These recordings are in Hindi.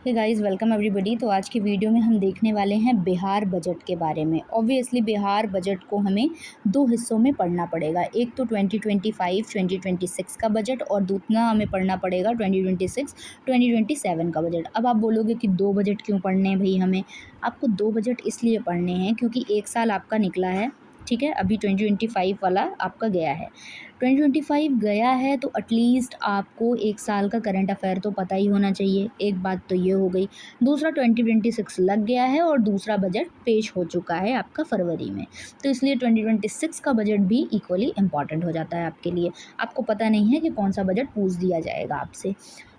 Hey guys, welcome everybody. तो आज की वीडियो में हम देखने वाले हैं बिहार बजट के बारे में। ऑब्वियसली बिहार बजट को हमें दो हिस्सों में पढ़ना पड़ेगा। एक तो 2025-2026 का बजट और दूसरा हमें पढ़ना पड़ेगा 2026-2027 का बजट। अब आप बोलोगे कि दो बजट क्यों पढ़ने हैं भाई हमें? आपको दो बजट इसलिए पढ़ने हैं क्योंकि एक साल आपका निकला है, ठीक है। अभी 2025 वाला आपका गया है। 2025 गया है तो एटलीस्ट आपको एक साल का करंट अफेयर तो पता ही होना चाहिए। एक बात तो ये हो गई। दूसरा 2026 लग गया है और दूसरा बजट पेश हो चुका है आपका फरवरी में। तो इसलिए 2026 का बजट भी इक्वली इम्पॉर्टेंट हो जाता है आपके लिए। आपको पता नहीं है कि कौन सा बजट पूछ दिया जाएगा आपसे।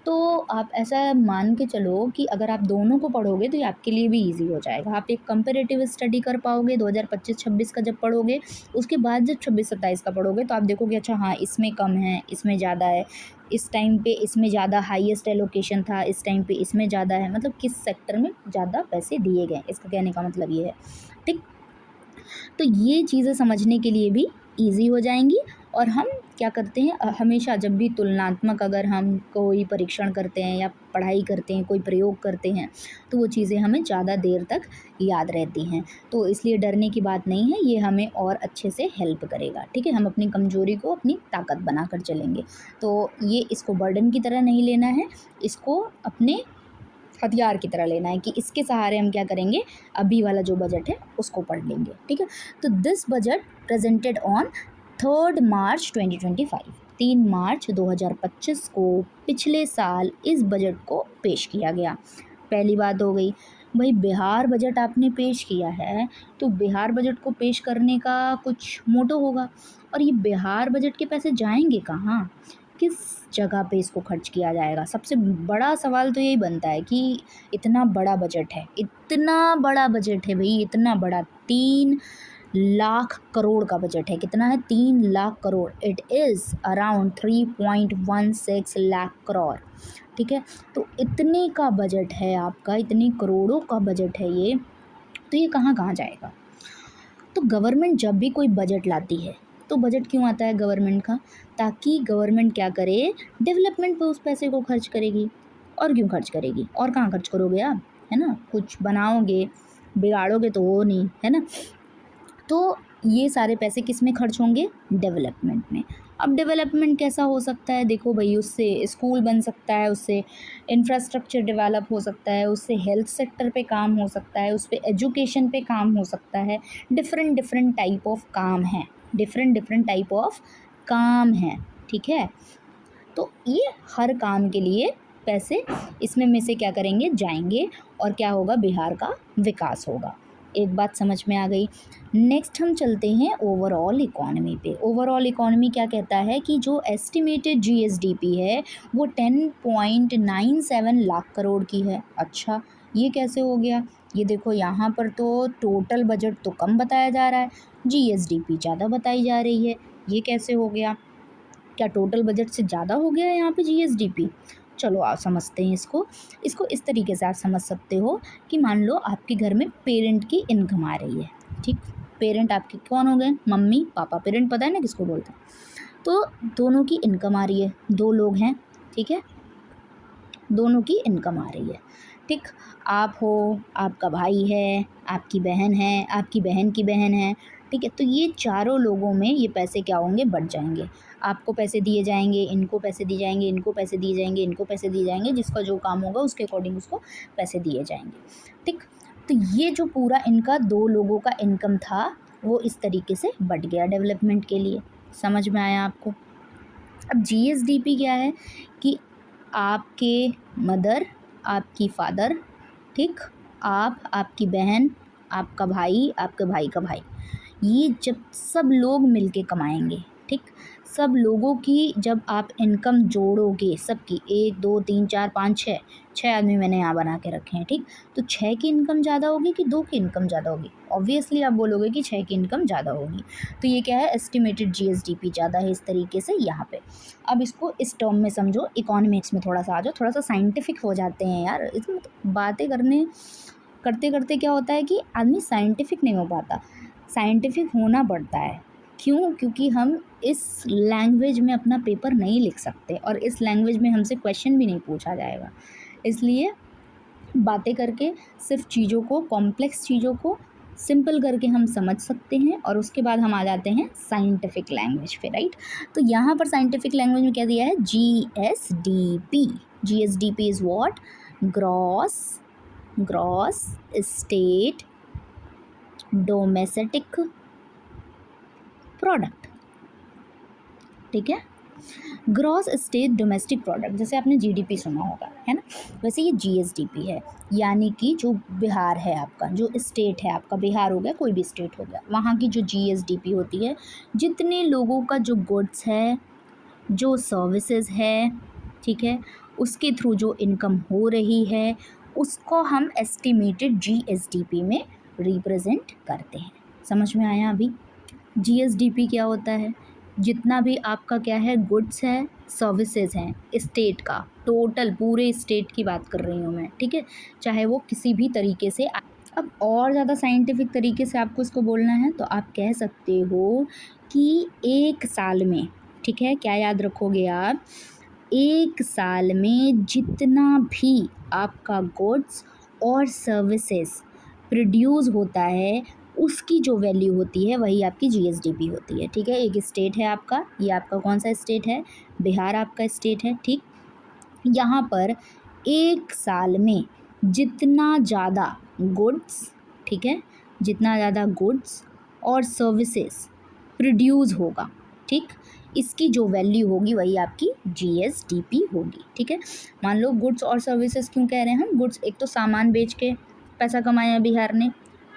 तो आप ऐसा मान के चलो कि अगर आप दोनों को पढ़ोगे तो ये आपके लिए भी ईजी हो जाएगा। आप एक कंपैरेटिव स्टडी कर पाओगे 2025-26 का जब पढ़ोगे। उसके बाद जब 26-27 का पढ़ोगे तो आप देखोगे अच्छा हाँ इसमें कम है, इसमें ज़्यादा है, इस टाइम पे इसमें ज़्यादा हाईएस्ट एलोकेशन था, इस टाइम पे इसमें ज़्यादा है, मतलब किस सेक्टर में ज़्यादा पैसे दिए गए। इसका कहने का मतलब ये है, ठीक। तो ये चीज़ें समझने के लिए भी ईजी हो जाएंगी। और हम क्या करते हैं हमेशा जब भी तुलनात्मक अगर हम कोई परीक्षण करते हैं या पढ़ाई करते हैं, कोई प्रयोग करते हैं, तो वो चीज़ें हमें ज़्यादा देर तक याद रहती हैं। तो इसलिए डरने की बात नहीं है, ये हमें और अच्छे से हेल्प करेगा, ठीक है। हम अपनी कमज़ोरी को अपनी ताकत बनाकर चलेंगे। तो ये इसको बर्डन की तरह नहीं लेना है, इसको अपने हथियार की तरह लेना है कि इसके सहारे हम क्या करेंगे, अभी वाला जो बजट है उसको पढ़ लेंगे, ठीक है। तो दिस बजट प्रेजेंटेड ऑन 3 मार्च 2025, 3 मार्च 2025 को पिछले साल इस बजट को पेश किया गया। पहली बात हो गई भाई, बिहार बजट आपने पेश किया है तो बिहार बजट को पेश करने का कुछ मोटो होगा। और ये बिहार बजट के पैसे जाएंगे कहाँ, किस जगह पे इसको खर्च किया जाएगा? सबसे बड़ा सवाल तो यही बनता है कि इतना बड़ा बजट है, इतना बड़ा बजट है भाई, इतना बड़ा 3 लाख करोड़ का बजट है। कितना है? 3 lakh crore. It is around 3.16 lakh crore, ठीक है। तो इतने का बजट है आपका, इतने करोड़ों का बजट है ये, तो ये कहाँ कहाँ जाएगा? तो गवर्नमेंट जब भी कोई बजट लाती है तो बजट क्यों आता है गवर्नमेंट का? ताकि गवर्नमेंट क्या करे, डेवलपमेंट पे उस पैसे को खर्च करेगी। और क्यों खर्च करेगी? और कहाँ खर्च करोगे आप, है ना? कुछ बनाओगे, बिगाड़ोगे तो हो नहीं, है ना? तो ये सारे पैसे किस में खर्च होंगे? डेवलपमेंट में। अब डेवलपमेंट कैसा हो सकता है? देखो भाई, उससे स्कूल बन सकता है, उससे इंफ्रास्ट्रक्चर डेवलप हो सकता है, उससे हेल्थ सेक्टर पे काम हो सकता है, उस पे एजुकेशन पे काम हो सकता है। डिफरेंट डिफरेंट टाइप ऑफ काम है, डिफरेंट डिफरेंट टाइप ऑफ काम है, ठीक है। तो ये हर काम के लिए पैसे इसमें में से क्या करेंगे, जाएंगे। और क्या होगा? बिहार का विकास होगा। एक बात समझ में आ गई। नेक्स्ट हम चलते हैं ओवरऑल इकोनॉमी पे। ओवरऑल इकोनॉमी क्या कहता है कि जो एस्टिमेटेड जीएसडीपी है वो 10.97 लाख करोड़ की है। अच्छा, ये कैसे हो गया? ये देखो यहाँ पर तो टोटल बजट तो कम बताया जा रहा है, जीएसडीपी ज़्यादा बताई जा रही है। ये कैसे हो गया? क्या टोटल बजट से ज़्यादा हो गया है यहाँ पे जीएसडीपी? चलो आप समझते हैं इसको। इसको इस तरीके से आप समझ सकते हो कि मान लो आपके घर में पेरेंट की इनकम आ रही है, ठीक। पेरेंट आपके कौन हो गए? Mummy papa. पेरेंट पता है ना किसको बोलते हैं? तो दोनों की इनकम आ रही है, दो लोग हैं, ठीक है। दोनों की इनकम आ रही है, ठीक। आप हो, आपका भाई है, आपकी बहन है, आपकी बहन की बहन है, ठीक है। तो ये चारों लोगों में ये पैसे क्या होंगे? बढ़ जाएंगे। आपको पैसे दिए जाएंगे, इनको पैसे दिए जाएंगे, इनको पैसे दिए जाएंगे, इनको पैसे दिए जाएंगे। जिसका जो काम होगा उसके अकॉर्डिंग उसको पैसे दिए जाएंगे, ठीक। तो ये जो पूरा इनका दो लोगों का इनकम था वो इस तरीके से बढ़ गया डेवलपमेंट के लिए। समझ में आया आपको? अब जीएसडीपी क्या है कि आपके मदर, आपकी फादर, ठीक, आप, आपकी बहन, आपका भाई, आपके भाई का भाई, ये जब सब लोग मिलके कमाएंगे, ठीक। सब लोगों की जब आप इनकम जोड़ोगे सबकी, 1 2 3 4 5 6, 6 आदमी मैंने यहाँ बना के रखे हैं, ठीक। तो 6 की इनकम ज़्यादा होगी कि 2 की इनकम ज़्यादा होगी? ऑब्वियसली आप बोलोगे कि 6 की इनकम ज़्यादा होगी। तो ये क्या है? एस्टिमेटेड जीएसडीपी ज़्यादा है इस तरीके से यहाँ पे। अब इसको इस टर्म में समझो, इकोनॉमिक्स में थोड़ा सा आ जाओ, थोड़ा सा साइंटिफिक हो जाते हैं यार। इसमें तो बातें करने करते करते क्या होता है कि आदमी साइंटिफिक नहीं हो पाता। साइंटिफिक होना पड़ता है। क्यों? क्योंकि हम इस लैंग्वेज में अपना पेपर नहीं लिख सकते और इस लैंग्वेज में हमसे क्वेश्चन भी नहीं पूछा जाएगा। इसलिए बातें करके सिर्फ चीज़ों को, कॉम्प्लेक्स चीज़ों को सिंपल करके हम समझ सकते हैं, और उसके बाद हम आ जाते हैं साइंटिफिक लैंग्वेज पे, राइट। तो यहाँ पर साइंटिफिक लैंग्वेज में क्या दिया है, GSDP। GSDP is what, gross state domestic product, ठीक है। ग्रॉस स्टेट डोमेस्टिक प्रोडक्ट, जैसे आपने GDP सुना होगा, है ना, वैसे ये GSDP है। यानी कि जो बिहार है आपका, जो स्टेट है आपका, बिहार हो गया, कोई भी स्टेट हो गया, वहाँ की जो GSDP होती है, जितने लोगों का जो गुड्स है, जो सर्विसेज है, ठीक है, उसके थ्रू जो इनकम हो रही है, उसको हम एस्टिमेटेड GSDP में रिप्रेजेंट करते हैं। समझ में आया अभी? GSDP क्या होता है, जितना भी आपका क्या है, गुड्स है, सर्विसेज हैं, स्टेट का टोटल, पूरे स्टेट की बात कर रही हूँ मैं, ठीक है, चाहे वो किसी भी तरीके से। अब और ज़्यादा साइंटिफिक तरीके से आपको इसको बोलना है तो आप कह सकते हो कि एक साल में, ठीक है, क्या याद रखोगे आप, एक साल में जितना भी आपका गुड्स और सर्विसेज प्रोड्यूस होता है, उसकी जो वैल्यू होती है वही आपकी GSDP होती है, ठीक है। एक स्टेट है आपका, ये आपका कौन सा स्टेट है, बिहार आपका स्टेट है, ठीक। यहाँ पर एक साल में जितना ज़्यादा गुड्स, ठीक है, जितना ज़्यादा गुड्स और सर्विसेज प्रोड्यूस होगा, ठीक, इसकी जो वैल्यू होगी वही आपकी GSDP होगी, ठीक है। मान लो गुड्स और सर्विसेज क्यों कह रहे हैं हम, गुड्स एक तो सामान बेच के पैसा कमाया बिहार ने,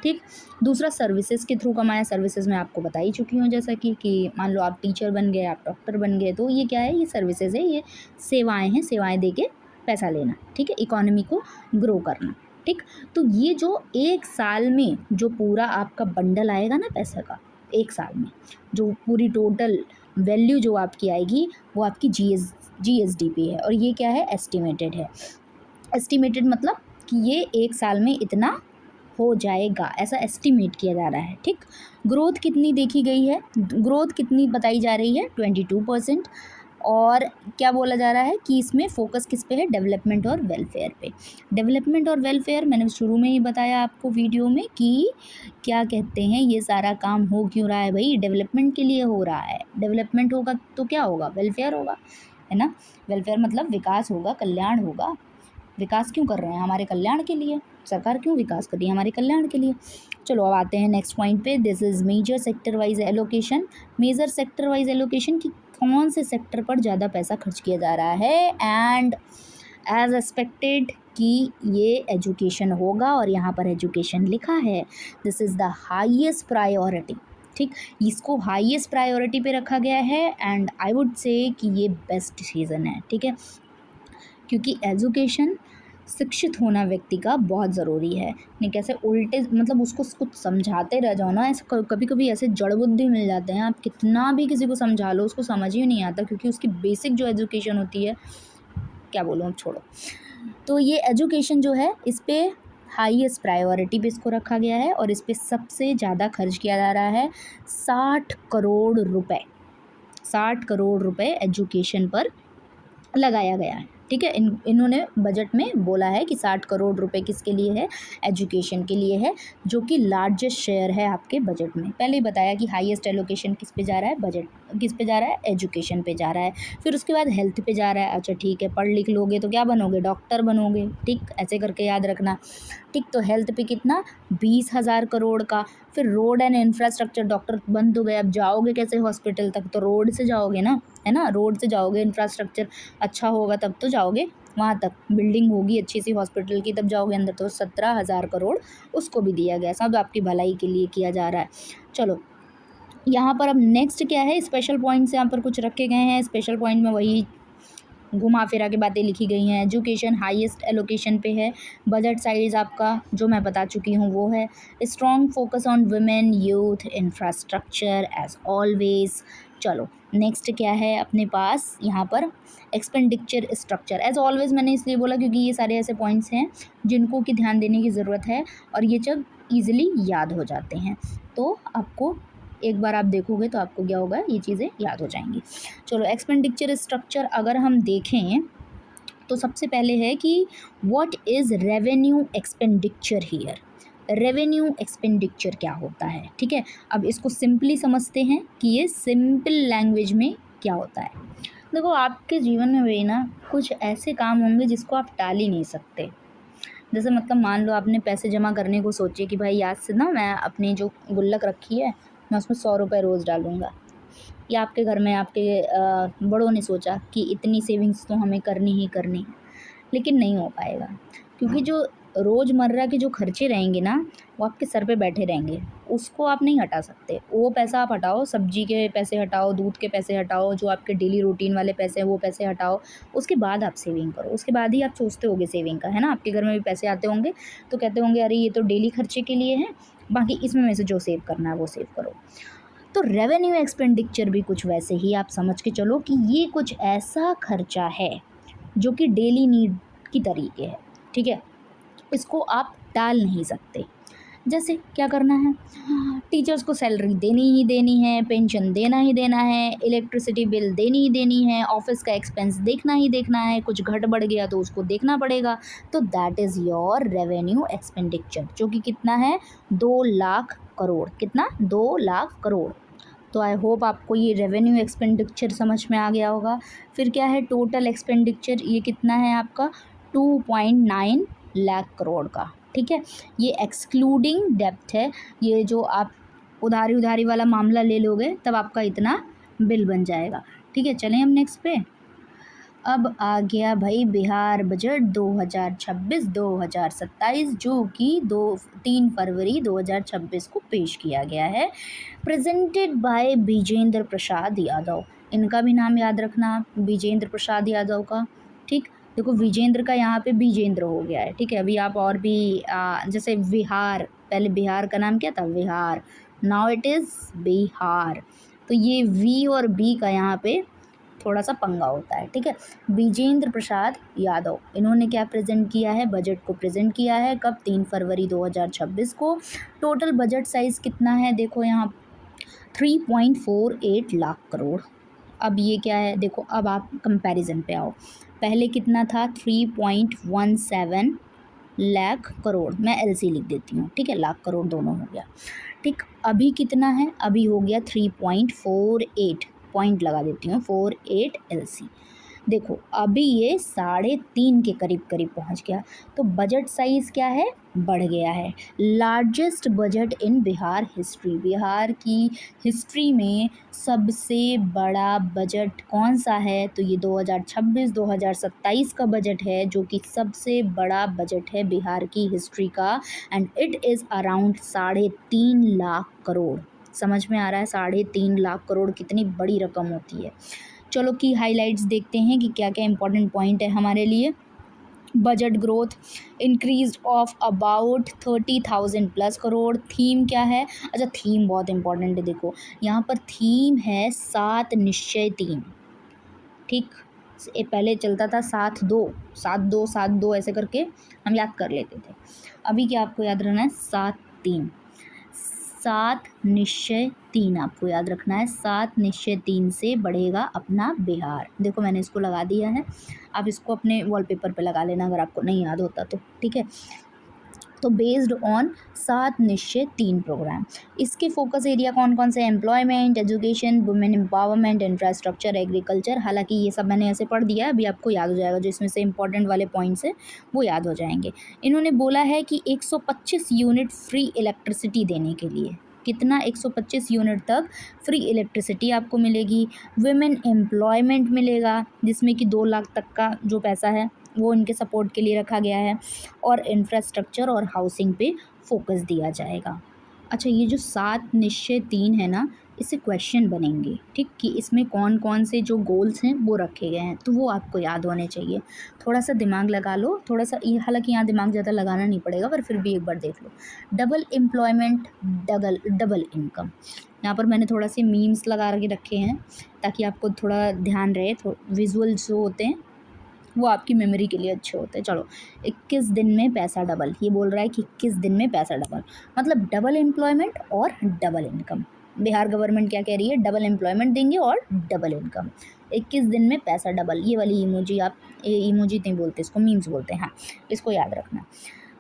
ठीक, दूसरा सर्विसेज के थ्रू कमाया। सर्विसेज मैं आपको बता ही चुकी हूँ, जैसा कि मान लो आप टीचर बन गए, आप डॉक्टर बन गए, तो ये क्या है, ये सर्विसेज है, ये सेवाएं हैं, सेवाएं दे के पैसा लेना, ठीक है, इकोनॉमी को ग्रो करना, ठीक। तो ये जो एक साल में जो पूरा आपका बंडल आएगा ना पैसे का, एक साल में जो पूरी टोटल वैल्यू जो आपकी आएगी वो आपकी GSDP है। और ये क्या है, एस्टिमेटेड है। एस्टिमेटेड मतलब कि ये एक साल में इतना हो जाएगा, ऐसा एस्टिमेट किया जा रहा है, ठीक। ग्रोथ कितनी देखी गई है, ग्रोथ कितनी बताई जा रही है, 22%। और क्या बोला जा रहा है कि इसमें फोकस किस पे है, डेवलपमेंट और वेलफेयर पे। डेवलपमेंट और वेलफेयर मैंने शुरू में ही बताया आपको वीडियो में कि क्या कहते हैं, ये सारा काम हो क्यों रहा है भाई, डेवलपमेंट के लिए हो रहा है। डेवलपमेंट होगा तो क्या होगा, वेलफेयर होगा, है ना। वेलफेयर मतलब विकास होगा, कल्याण होगा। विकास क्यों कर रहे हैं, हमारे कल्याण के लिए। सरकार क्यों विकास कर रही है, हमारे कल्याण के लिए। चलो अब आते हैं नेक्स्ट पॉइंट पे। This is major sector wise allocation. Major sector wise allocation की कौन से सेक्टर पर ज़्यादा पैसा खर्च किया जा रहा है, एंड एज एक्सपेक्टेड कि ये एजुकेशन होगा, और यहाँ पर एजुकेशन लिखा है। This is the highest priority, ठीक, इसको हाईएस्ट प्रायोरिटी पे रखा गया है, एंड आई वुड से कि ये बेस्ट सीजन है, ठीक है, क्योंकि एजुकेशन, शिक्षित होना व्यक्ति का बहुत ज़रूरी है। नहीं कैसे उल्टे, मतलब उसको कुछ समझाते रह जाओ ना, ऐसे कभी कभी ऐसे जड़ बुद्धि मिल जाते हैं, आप कितना भी किसी को समझा लो उसको समझ ही नहीं आता, क्योंकि उसकी बेसिक जो एजुकेशन होती है, क्या बोलूँ, अब छोड़ो। तो ये एजुकेशन जो है, इस पर हाईएस्ट प्रायोरिटी पे इसको रखा गया है, और इस पर सबसे ज़्यादा खर्च किया जा रहा है। 60 करोड़ रुपए एजुकेशन पर लगाया गया है, ठीक है। इन्होंने बजट में बोला है कि 60 करोड़ रुपए किसके लिए है, एजुकेशन के लिए है, जो कि लार्जेस्ट शेयर है आपके बजट में। पहले ही बताया कि हाईएस्ट एलोकेशन किस पे जा रहा है, बजट किस पे जा रहा है, एजुकेशन पे जा रहा है। फिर उसके बाद हेल्थ पे जा रहा है। अच्छा ठीक है, पढ़ लिख लोगे तो क्या बनोगे, डॉक्टर बनोगे, ठीक, ऐसे करके याद रखना, ठीक। तो हेल्थ पे कितना, 20,000 करोड़ का। फिर रोड एंड इंफ्रास्ट्रक्चर, डॉक्टर बन तो गए, अब जाओगे कैसे हॉस्पिटल तक, तो रोड से जाओगे ना, है ना, रोड से जाओगे, इंफ्रास्ट्रक्चर अच्छा होगा तब तो जाओगे वहाँ तक, बिल्डिंग होगी अच्छी सी हॉस्पिटल की तब जाओगे अंदर। तो 17,000 करोड़ उसको भी दिया गया, सब आपकी भलाई के लिए किया जा रहा है। चलो यहाँ पर अब नेक्स्ट क्या है, स्पेशल पॉइंट्स यहाँ पर कुछ रखे गए हैं। स्पेशल पॉइंट में वही घुमा फिरा के बातें लिखी गई हैं। एजुकेशन हाईएस्ट एलोकेशन पे है। बजट साइज आपका जो मैं बता चुकी हूँ वो है। Strong focus on women, youth, infrastructure as always. चलो नेक्स्ट क्या है अपने पास यहाँ पर, एक्सपेंडिचर स्ट्रक्चर। एज ऑलवेज मैंने इसलिए बोला क्योंकि ये सारे ऐसे पॉइंट्स हैं जिनको कि ध्यान देने की ज़रूरत है, और ये जब ईजिली याद हो जाते हैं तो आपको एक बार आप देखोगे तो आपको क्या होगा, ये चीज़ें याद हो जाएंगी। चलो एक्सपेंडिचर स्ट्रक्चर अगर हम देखें तो सबसे पहले है कि what is revenue expenditure here. Revenue expenditure क्या होता है, ठीक है। अब इसको सिंपली समझते हैं कि ये सिंपल लैंग्वेज में क्या होता है। देखो, आपके जीवन में भी ना कुछ ऐसे काम होंगे जिसको आप टाल ही नहीं सकते। जैसे मतलब मान लो आपने पैसे जमा करने को सोचे कि भाई आज से ना मैं अपनी जो गुल्लक रखी है मैं उसमें 100 रुपये रोज़ डालूँगा, या आपके घर में आपके बड़ों ने सोचा कि इतनी सेविंग्स तो हमें करनी ही करनी है, लेकिन नहीं हो पाएगा, क्योंकि जो रोज़मर्रा के जो खर्चे रहेंगे ना वो आपके सर पे बैठे रहेंगे, उसको आप नहीं हटा सकते। वो पैसा आप हटाओ, सब्जी के पैसे हटाओ, दूध के पैसे हटाओ, जो आपके डेली रूटीन वाले पैसे हैं वो पैसे हटाओ, उसके बाद आप सेविंग करो, उसके बाद ही आप सोचते होगे सेविंग का, है ना। आपके घर में भी पैसे आते होंगे तो कहते होंगे अरे ये तो डेली खर्चे के लिए है, बाकी इसमें में से जो सेव करना है वो सेव करो। तो रेवेन्यू एक्सपेंडिचर भी कुछ वैसे ही आप समझ के चलो कि ये कुछ ऐसा खर्चा है जो कि डेली नीड की तरीके है, ठीक है। इसको आप टाल नहीं सकते। जैसे क्या करना है, टीचर्स को सैलरी देनी ही देनी है, पेंशन देना ही देना है, इलेक्ट्रिसिटी बिल देनी ही देनी है, ऑफिस का एक्सपेंस देखना ही देखना है, कुछ घट बढ़ गया तो उसको देखना पड़ेगा। तो that is your revenue expenditure, जो कि कितना है, 2 लाख करोड़। कितना, 2 लाख करोड़। तो आई होप आपको ये रेवेन्यू एक्सपेंडिचर समझ में आ गया होगा। फिर क्या है टोटल एक्सपेंडिचर, ये कितना है आपका 2.9 लाख करोड़ का, ठीक है। ये एक्सक्लूडिंग डेप्थ है, ये जो आप उधारी वाला मामला ले लोगे तब आपका इतना बिल बन जाएगा, ठीक है। चलें हम नेक्स्ट पे। अब आ गया भाई बिहार बजट 2026-2027, जो कि 3 फरवरी 2026 को पेश किया गया है, प्रेजेंटेड बाय विजेंद्र प्रसाद यादव। इनका भी नाम याद रखना, विजेंद्र प्रसाद यादव का, ठीक। देखो विजेंद्र का यहाँ पे विजेंद्र हो गया है, ठीक है। अभी आप और भी जैसे विहार, पहले बिहार का नाम क्या था, विहार, नाउ इट इज़ बिहार। तो ये वी और बी का यहाँ पे थोड़ा सा पंगा होता है, ठीक है। विजेंद्र प्रसाद यादव, इन्होंने क्या प्रेजेंट किया है, बजट को प्रेजेंट किया है कब, 3 फरवरी 2026 को। टोटल बजट साइज़ कितना है, देखो यहाँ 3.48 लाख करोड़। अब ये क्या है, देखो अब आप कंपैरिजन पे आओ, पहले कितना था 3.17 लाख करोड़, मैं एलसी लिख देती हूँ, ठीक है, लाख करोड़ दोनों हो गया, ठीक। अभी कितना है, अभी हो गया 3.48, पॉइंट लगा देती हूँ, 48 एलसी। देखो अभी ये 3.5 के करीब करीब पहुँच गया। तो बजट साइज़ क्या है, बढ़ गया है। Largest budget in Bihar history, Bihar की हिस्ट्री में सबसे बड़ा बजट कौन सा है, तो ये 2026-2027 का बजट है, जो कि सबसे बड़ा बजट है बिहार की हिस्ट्री का, and it is around 3.5 lakh crore. समझ में आ रहा है, 3.5 लाख करोड़ कितनी बड़ी रकम होती है। चलो की हाइलाइट्स देखते हैं कि क्या क्या इंपॉर्टेंट पॉइंट है हमारे लिए। Budget growth increase of about 30,000 plus crore. Theme क्या है, अच्छा थीम बहुत इंपॉर्टेंट है, देखो यहाँ पर थीम है 7 निश्चय 3, ठीक। ये पहले चलता था 7-2 ऐसे करके हम याद कर लेते थे, अभी क्या आपको याद रहना है 7-3, 7 निश्चय 3 आपको याद रखना है। 7 निश्चय 3 से बढ़ेगा अपना बिहार। देखो मैंने इसको लगा दिया है, आप इसको अपने वॉलपेपर पे लगा लेना अगर आपको नहीं याद होता तो, ठीक है। तो बेस्ड ऑन 7 निश्चय 3 प्रोग्राम, इसके फोकस एरिया कौन कौन से, employment, education, women empowerment, infrastructure, agriculture. हालांकि ये सब मैंने ऐसे पढ़ दिया है, अभी आपको याद हो जाएगा, जो इसमें से इंपॉर्टेंट वाले पॉइंट्स हैं वो याद हो जाएंगे। इन्होंने बोला है कि 125 यूनिट फ्री इलेक्ट्रिसिटी देने के लिए, कितना, 125 यूनिट तक फ्री इलेक्ट्रिसिटी आपको मिलेगी। वुमेन एम्प्लॉयमेंट मिलेगा, जिसमें कि 2 लाख तक का जो पैसा है वो इनके सपोर्ट के लिए रखा गया है, और इंफ्रास्ट्रक्चर और हाउसिंग पे फोकस दिया जाएगा। अच्छा ये जो 7 निश्चय 3 है ना, इससे क्वेश्चन बनेंगे, ठीक, कि इसमें कौन कौन से जो गोल्स हैं वो रखे गए हैं, तो वो आपको याद होने चाहिए। थोड़ा सा दिमाग लगा लो, थोड़ा सा, हालांकि यहाँ दिमाग ज़्यादा लगाना नहीं पड़ेगा, पर फिर भी एक बार देख लो। डबल एम्प्लॉयमेंट, डबल इनकम, यहाँ पर मैंने थोड़ा से मीम्स लगा के रखे हैं ताकि आपको थोड़ा ध्यान रहे, विजुअल्स जो होते हैं वो आपकी मेमोरी के लिए अच्छे होते हैं। चलो 21 दिन में पैसा डबल, ये बोल रहा है कि 21 दिन में पैसा डबल, मतलब डबल एम्प्लॉयमेंट और डबल इनकम। बिहार गवर्नमेंट क्या कह रही है, डबल एम्प्लॉयमेंट देंगे और डबल इनकम। 21 दिन में पैसा डबल, ये वाली इमोजी आप इमोजी नहीं बोलते इसको, मीम्स बोलते हैं, हाँ इसको याद रखना।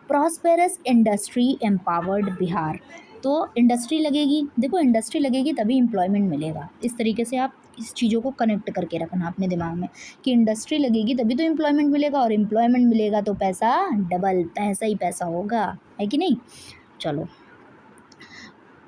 प्रॉस्पेरस इंडस्ट्री एम्पावर्ड बिहार, तो इंडस्ट्री लगेगी, देखो इंडस्ट्री लगेगी तभी एम्प्लॉयमेंट मिलेगा, इस तरीके से आप इस चीज़ों को कनेक्ट करके रखना अपने दिमाग में कि इंडस्ट्री लगेगी तभी तो एम्प्लॉयमेंट मिलेगा, और एम्प्लॉयमेंट मिलेगा तो पैसा डबल, पैसा ही पैसा होगा, है कि नहीं। चलो,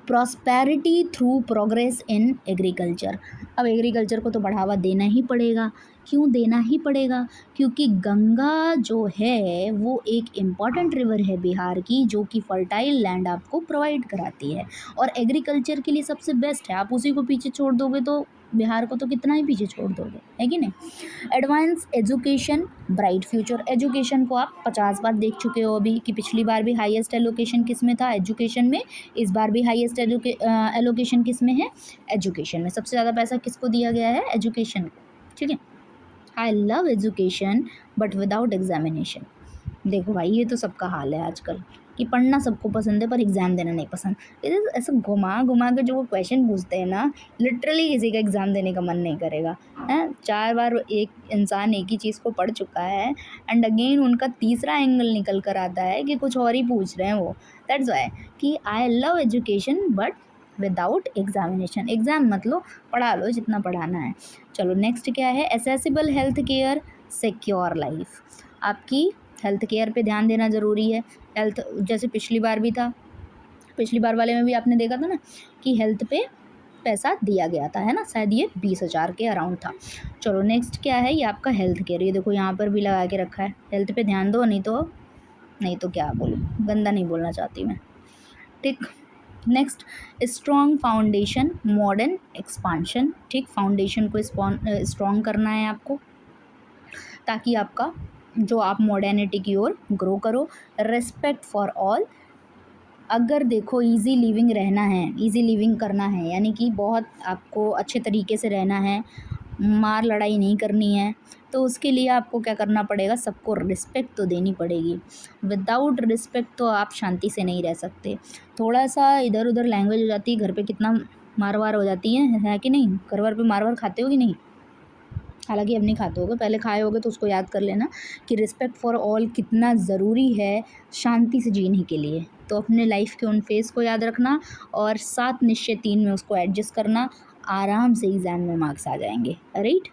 prosperity through progress in agriculture, अब एग्रीकल्चर को तो बढ़ावा देना ही पड़ेगा, क्यों देना ही पड़ेगा, क्योंकि गंगा जो है वो एक इम्पॉर्टेंट रिवर है बिहार की, जो कि फर्टाइल लैंड आपको प्रोवाइड कराती है और एग्रीकल्चर के लिए सबसे बेस्ट है। आप उसी को पीछे छोड़ दोगे तो बिहार को तो कितना ही पीछे छोड़ दोगे, है कि नहीं। Advance education bright future, education को आप 50 बार देख चुके हो अभी कि पिछली बार भी हाईएस्ट एलोकेशन किस में था, एजुकेशन में, इस बार भी हाईएस्ट एलोकेशन किस में है, एजुकेशन में। सबसे ज़्यादा पैसा किसको दिया गया है, एजुकेशन को, ठीक है। I love education but without examination, देखो भाई ये तो सबका हाल है आजकल कि पढ़ना सबको पसंद है पर एग्ज़ाम देना नहीं पसंद। ये ऐसा घुमा घुमा के जो वो क्वेश्चन पूछते हैं ना, लिटरली किसी का एग्ज़ाम देने का मन नहीं करेगा, हैं। 4 बार एक इंसान एक ही चीज़ को पढ़ चुका है एंड अगेन उनका तीसरा एंगल निकल कर आता है कि कुछ और ही पूछ रहे हैं वो। दैट्स वाई कि I love education but without examination, exam मत लो, पढ़ा लो जितना पढ़ाना है। चलो नेक्स्ट क्या है, accessible health care secure life, आपकी हेल्थ केयर पे ध्यान देना ज़रूरी है। हेल्थ जैसे पिछली बार भी था, पिछली बार वाले में भी आपने देखा था ना कि हेल्थ पे पैसा दिया गया था, है ना, शायद ये 20,000 के अराउंड था। चलो नेक्स्ट क्या है, ये आपका हेल्थ केयर, ये देखो यहाँ पर भी लगा के रखा है, हेल्थ पे ध्यान दो, नहीं तो क्या बोलूँ, गंदा नहीं बोलना चाहती मैं, ठीक। Next, strong foundation modern expansion, ठीक, फाउंडेशन को स्ट्रॉन्ग करना है आपको ताकि आपका जो आप मॉडर्निटी की ओर ग्रो करो। रिस्पेक्ट फॉर ऑल, अगर देखो इजी लिविंग रहना है, इजी लिविंग करना है, यानी कि बहुत आपको अच्छे तरीके से रहना है, मार लड़ाई नहीं करनी है, तो उसके लिए आपको क्या करना पड़ेगा, सबको रिस्पेक्ट तो देनी पड़ेगी। विदाउट रिस्पेक्ट तो आप शांति से नहीं रह सकते। थोड़ा सा इधर उधर लैंग्वेज हो जाती है घर पे, कितना मार वार हो जाती है कि नहीं, घर वार पे मार वार खाते हो कि नहीं, हालांकि अब नहीं खाते होगे, पहले खाए होगे तो उसको याद कर लेना कि रिस्पेक्ट फॉर ऑल कितना ज़रूरी है शांति से जीने के लिए। तो अपने लाइफ के उन फेज़ को याद रखना और 7 निश्चय 3 में उसको एडजस्ट करना, आराम से एग्ज़ाम में मार्क्स आ जाएंगे, राइट।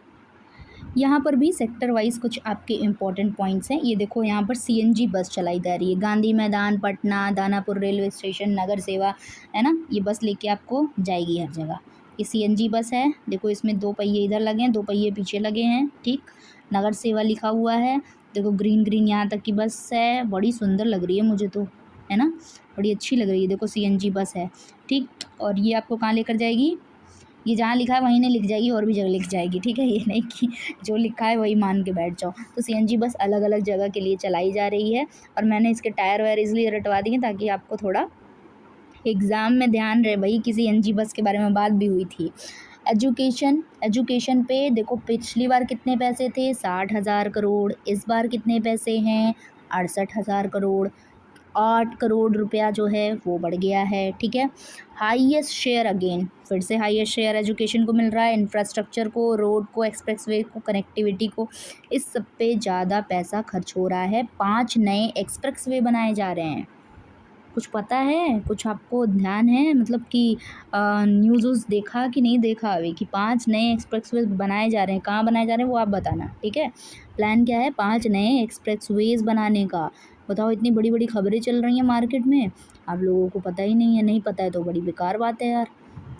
यहाँ पर भी सेक्टर वाइज कुछ आपके इम्पॉर्टेंट पॉइंट्स हैं। ये देखो यहाँ पर सीएनजी बस चलाई जा रही है, गांधी मैदान, पटना, दानापुर रेलवे स्टेशन, नगर सेवा, है ना, ये बस लेके आपको जाएगी हर जगह। ये सीएनजी बस है, देखो इसमें 2 पहिए इधर लगे हैं, 2 पहिए पीछे लगे हैं, ठीक। नगर सेवा लिखा हुआ है, देखो ग्रीन ग्रीन यहाँ तक की बस है, बड़ी सुंदर लग रही है मुझे तो, है ना, बड़ी अच्छी लग रही है, देखो सीएनजी बस है, ठीक। और ये आपको कहाँ लेकर जाएगी, ये जहाँ लिखा है वहीं नहीं लिख जाएगी, और भी जगह लिख जाएगी, ठीक है, ये नहीं कि जो लिखा है वही मान के बैठ जाओ। तो सीएनजी बस अलग अलग जगह के लिए चलाई जा रही है, और मैंने इसके टायर वायर इसलिए रटवा दिए ताकि आपको थोड़ा एग्ज़ाम में ध्यान रहे भाई कि सीएनजी बस के बारे में बात भी हुई थी। एजुकेशन पे देखो पिछली बार कितने पैसे थे, 60,000 करोड़, इस बार कितने पैसे हैं, 68,000 करोड़, 8 करोड़ रुपया जो है वो बढ़ गया है, ठीक है। हाईएस्ट शेयर, अगेन फिर से हाईएस्ट शेयर एजुकेशन को मिल रहा है, इंफ्रास्ट्रक्चर को, रोड को, एक्सप्रेसवे को, कनेक्टिविटी को, इस सब पे ज़्यादा पैसा खर्च हो रहा है। 5 नए एक्सप्रेसवे बनाए जा रहे हैं, कुछ पता है, कुछ आपको ध्यान है, मतलब कि न्यूज़ देखा कि नहीं देखा अभी कि 5 नए एक्सप्रेसवे बनाए जा रहे हैं, कहाँ बनाए जा रहे हैं वो आप बताना, ठीक है। प्लान क्या है, 5 नए एक्सप्रेसवेज बनाने का। बताओ, इतनी बड़ी बड़ी खबरें चल रही हैं मार्केट में, आप लोगों को पता ही नहीं है, नहीं पता है तो बड़ी बेकार बात है यार।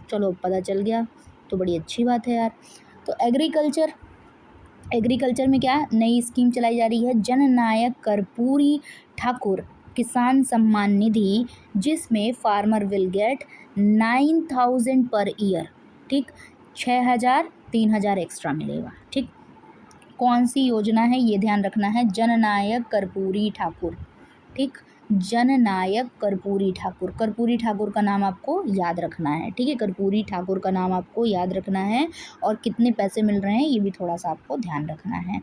चलो पता चल गया तो बड़ी अच्छी बात है यार। तो एग्रीकल्चर में क्या नई स्कीम चलाई जा रही है, जननायक कर्पूरी ठाकुर किसान सम्मान निधि, जिसमें farmer will get 9,000 per year, ठीक, 6,000 3,000 एक्स्ट्रा मिलेगा, ठीक। कौन सी योजना है ये ध्यान रखना है, जननायक कर्पूरी ठाकुर, ठीक, जननायक कर्पूरी ठाकुर, कर्पूरी ठाकुर का नाम आपको याद रखना है, ठीक है, कर्पूरी ठाकुर का नाम आपको याद रखना है, और कितने पैसे मिल रहे हैं ये भी थोड़ा सा आपको ध्यान रखना है।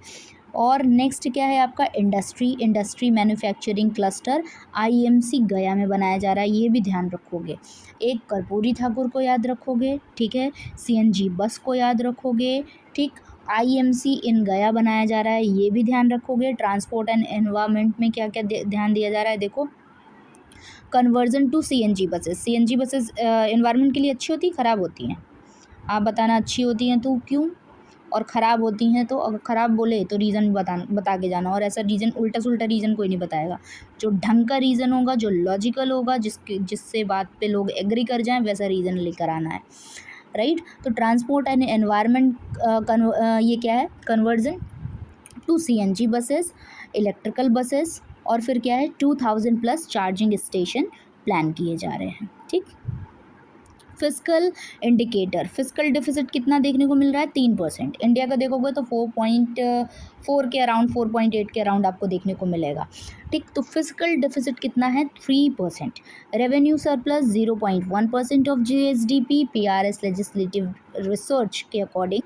और नेक्स्ट क्या है आपका, इंडस्ट्री मैन्युफैक्चरिंग क्लस्टर आईएमसी गया में बनाया जा रहा है, ये भी ध्यान रखोगे। एक कर्पूरी ठाकुर को याद रखोगे, ठीक है, सीएनजी बस को याद रखोगे, ठीक, आईएमसी इन गया बनाया जा रहा है, ये भी ध्यान रखोगे। ट्रांसपोर्ट एंड एनवायरनमेंट में क्या क्या ध्यान दिया जा रहा है, देखो conversion to CNG buses. CNG buses environment के लिए अच्छी होती, ख़राब होती हैं? आप बताना। अच्छी होती हैं तो क्यों, और ख़राब होती हैं तो? अगर ख़राब बोले तो रीज़न बता के जाना, और ऐसा रीज़न उल्टा सुल्टा रीज़न कोई नहीं बताएगा। जो ढंग का रीज़न होगा, जो लॉजिकल होगा, जिससे बात पे लोग एग्री कर जाएं, वैसा रीज़न लेकर आना है, राइट। तो ट्रांसपोर्ट एंड एनवायरनमेंट ये क्या है, conversion to CNG buses, electrical buses, और फिर क्या है 2000+ चार्जिंग स्टेशन प्लान किए जा रहे हैं, ठीक। फिस्कल इंडिकेटर, फिस्कल डिफिसिट कितना देखने को मिल रहा है, 3%। इंडिया का देखोगे तो 4.4 के अराउंड, 4.8 के अराउंड आपको देखने को मिलेगा, ठीक। तो फिस्कल डिफिसिट कितना है, 3%। Revenue surplus 0.1% of GSDP. PRS legislative research के अकॉर्डिंग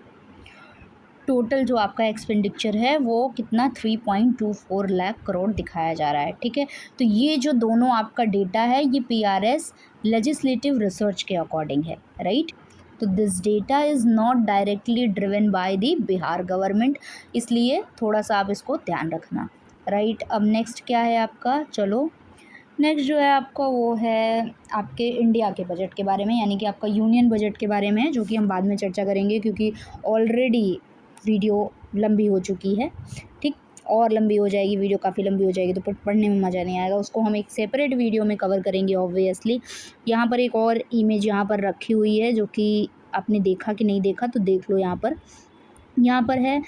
टोटल जो आपका एक्सपेंडिचर है वो कितना, 3.24 लाख करोड़ दिखाया जा रहा है, ठीक है। तो ये जो दोनों आपका डेटा है, ये पीआरएस लेजिस्लेटिव रिसर्च के अकॉर्डिंग है, राइट। तो this data is not directly driven by the Bihar government, इसलिए थोड़ा सा आप इसको ध्यान रखना, राइट। अब नेक्स्ट क्या है आपका, चलो नेक्स्ट जो है आपका वो है आपके इंडिया के बजट के बारे में, यानी कि आपका यूनियन बजट के बारे में, जो कि हम बाद में चर्चा करेंगे क्योंकि ऑलरेडी वीडियो लंबी हो चुकी है, ठीक। और लंबी हो जाएगी वीडियो, काफ़ी लंबी हो जाएगी तो पढ़ने में मज़ा नहीं आएगा, उसको हम एक सेपरेट वीडियो में कवर करेंगे ऑब्वियसली। यहाँ पर एक और इमेज यहाँ पर रखी हुई है, जो कि आपने देखा कि नहीं देखा तो देख लो। यहाँ पर है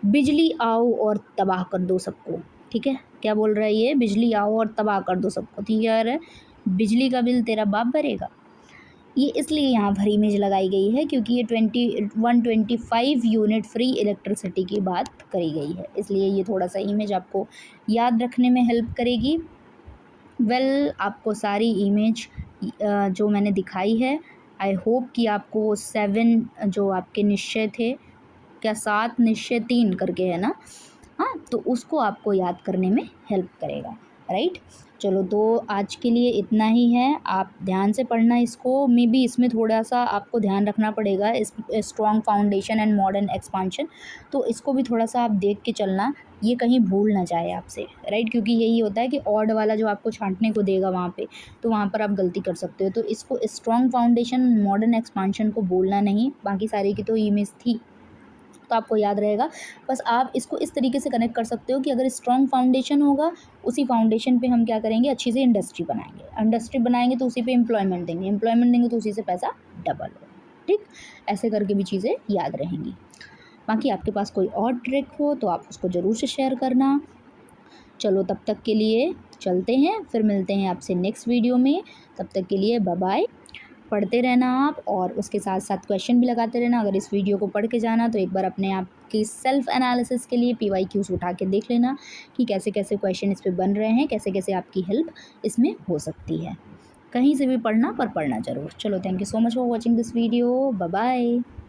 बिजली आओ और तबाह कर दो सबको, ठीक है। क्या बोल रहा है ये, बिजली आओ और तबाह कर दो सबको, ठीक है। बिजली का बिल तेरा बाप भरेगा, ये इसलिए यहाँ पर इमेज लगाई गई है क्योंकि ये 125 यूनिट फ्री इलेक्ट्रिसिटी की बात करी गई है, इसलिए ये थोड़ा सा इमेज आपको याद रखने में हेल्प करेगी। आपको सारी इमेज जो मैंने दिखाई है, आई होप कि आपको 7 जो आपके निश्चय थे, क्या 7 निश्चय 3 करके है ना, हाँ, तो उसको आपको याद करने में हेल्प करेगा, राइट। चलो तो आज के लिए इतना ही है, आप ध्यान से पढ़ना इसको। मे बी इसमें थोड़ा सा आपको ध्यान रखना पड़ेगा, इस strong foundation and modern expansion, तो इसको भी थोड़ा सा आप देख के चलना, ये कहीं भूल ना जाए आपसे, राइट। क्योंकि यही होता है कि ऑड वाला जो आपको छांटने को देगा वहाँ पे, तो वहाँ पर आप गलती कर सकते हो। तो इसको स्ट्रॉन्ग फाउंडेशन मॉडर्न एक्सपांशन को बोलना नहीं, बाकी सारी की तो इमेज थी तो आपको याद रहेगा। बस आप इसको इस तरीके से कनेक्ट कर सकते हो कि अगर स्ट्रॉन्ग फाउंडेशन होगा, उसी फाउंडेशन पे हम क्या करेंगे, अच्छी से इंडस्ट्री बनाएंगे, इंडस्ट्री बनाएंगे तो उसी पे एम्प्लॉयमेंट देंगे, एम्प्लॉयमेंट देंगे तो उसी से पैसा डबल होगा, ठीक। ऐसे करके भी चीज़ें याद रहेंगी। बाकी आपके पास कोई और ट्रिक हो तो आप उसको ज़रूर से शेयर करना। चलो तब तक के लिए चलते हैं, फिर मिलते हैं आपसे नेक्स्ट वीडियो में। तब तक के लिए बाय बाय। पढ़ते रहना आप, और उसके साथ साथ क्वेश्चन भी लगाते रहना। अगर इस वीडियो को पढ़ के जाना तो एक बार अपने आप की सेल्फ एनालिसिस के लिए PYQs उठा के देख लेना कि कैसे कैसे क्वेश्चन इस पे बन रहे हैं, कैसे कैसे आपकी हेल्प इसमें हो सकती है। कहीं से भी पढ़ना, पर पढ़ना ज़रूर। चलो, thank you so much for watching this video, bye bye.